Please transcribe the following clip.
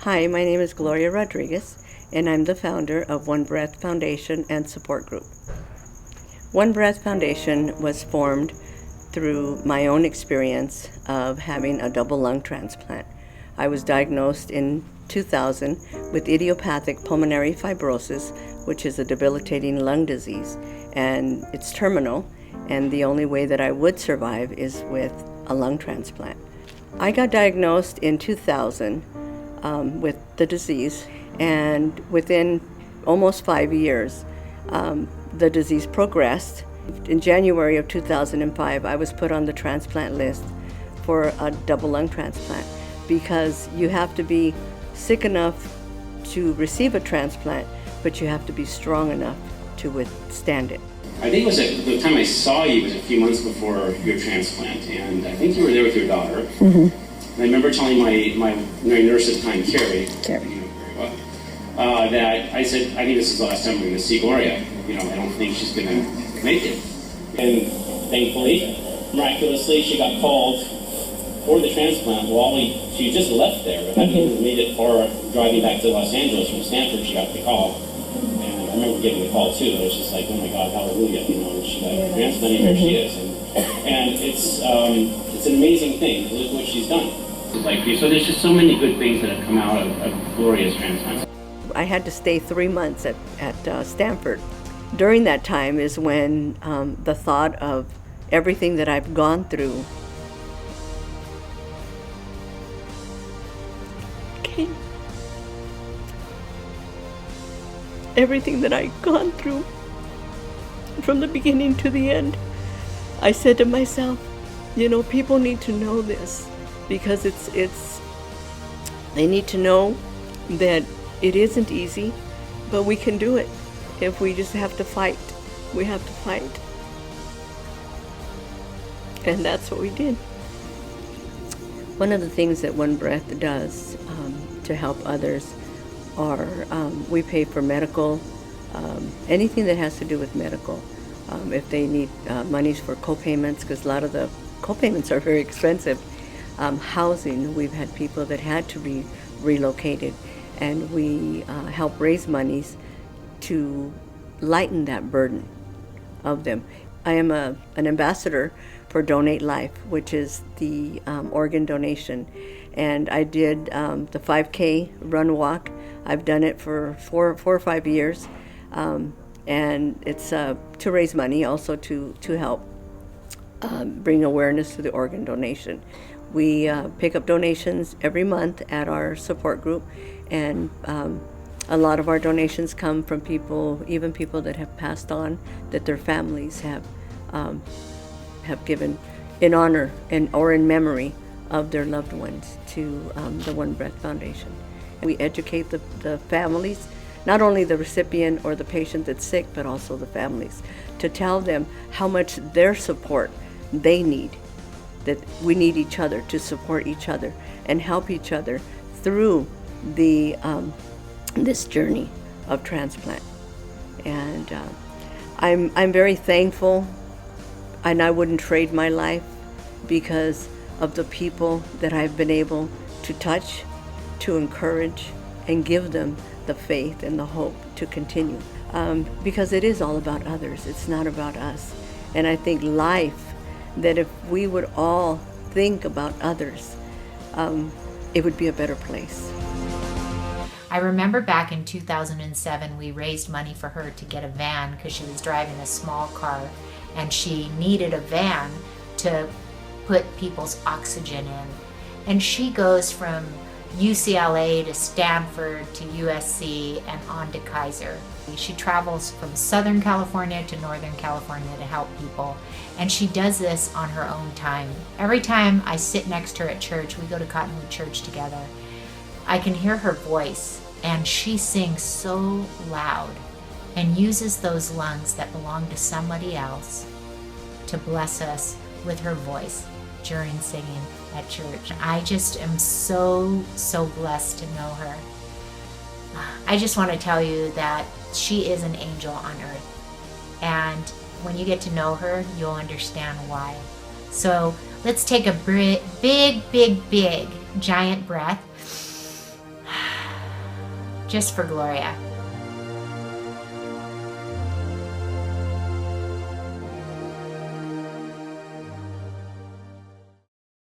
Hi, my name is Gloria Rodriguez, and I'm the founder of One Breath Foundation and Support Group. One Breath Foundation was formed through my own experience of having a double lung transplant. I was diagnosed in 2000 with idiopathic pulmonary fibrosis, which is a debilitating lung disease, and it's terminal, and the only way that I would survive is with a lung transplant. I got diagnosed in 2000 with the disease, and within almost 5 years, the disease progressed. In January of 2005, I was put on the transplant list for a double lung transplant because you have to be sick enough to receive a transplant, but you have to be strong enough to withstand it. I think it was the time I saw you was a few months before your transplant, and I think you were there with your daughter. Mm-hmm. And I remember telling my nurse at the time, Carrie, you know very well, that I said, I think this is the last time we're going to see Gloria. You know, I don't think she's going to make it. And thankfully, miraculously, she got called for the transplant. Well, she just left there, but hadn't even made it far driving back to Los Angeles from Stanford. She got the call. And I remember getting the call too. It was just like, oh my God, hallelujah. You know, she got transplanted, here she is. And it's an amazing thing. Look what she's done. Like, so there's just so many good things that have come out of Gloria's transplant. I had to stay 3 months at Stanford. During that time is when the thought of everything that I've gone through came. Everything that I've gone through from the beginning to the end. I said to myself, you know, people need to know this because they need to know that it isn't easy, but we can do it if we just have to fight. We have to fight. And that's what we did. One of the things that One Breath does to help others are we pay for medical, anything that has to do with medical. If they need monies for co-payments, because a lot of the co-payments are very expensive. Housing, we've had people that had to be relocated, and we help raise monies to lighten that burden of them. I am an ambassador for Donate Life, which is the organ donation, and I did the 5K run walk. I've done it for four or 5 years, and it's to raise money, also to help bring awareness to the organ donation. We pick up donations every month at our support group, and a lot of our donations come from people, even people that have passed on, that their families have given in honor or in memory of their loved ones to the One Breath Foundation. We educate the families, not only the recipient or the patient that's sick, but also the families, to tell them how much their support they need, that we need each other to support each other and help each other through the this journey of transplant. And I'm very thankful, and I wouldn't trade my life because of the people that I've been able to touch, to encourage, and give them the faith and the hope to continue. Because it is all about others, it's not about us. And I think life, that if we would all think about others, it would be a better place. I remember back in 2007, we raised money for her to get a van because she was driving a small car and she needed a van to put people's oxygen in. And she goes from UCLA to Stanford to USC and on to Kaiser. She travels from Southern California to Northern California to help people, and she does this on her own time. Every time I sit next to her at church, we go to Cottonwood Church together, I can hear her voice, and she sings so loud and uses those lungs that belong to somebody else to bless us with her voice during singing at church. I just am so blessed to know her. I just want to tell you that she is an angel on earth, and when you get to know her, you'll understand why. So let's take a big giant breath just for Gloria.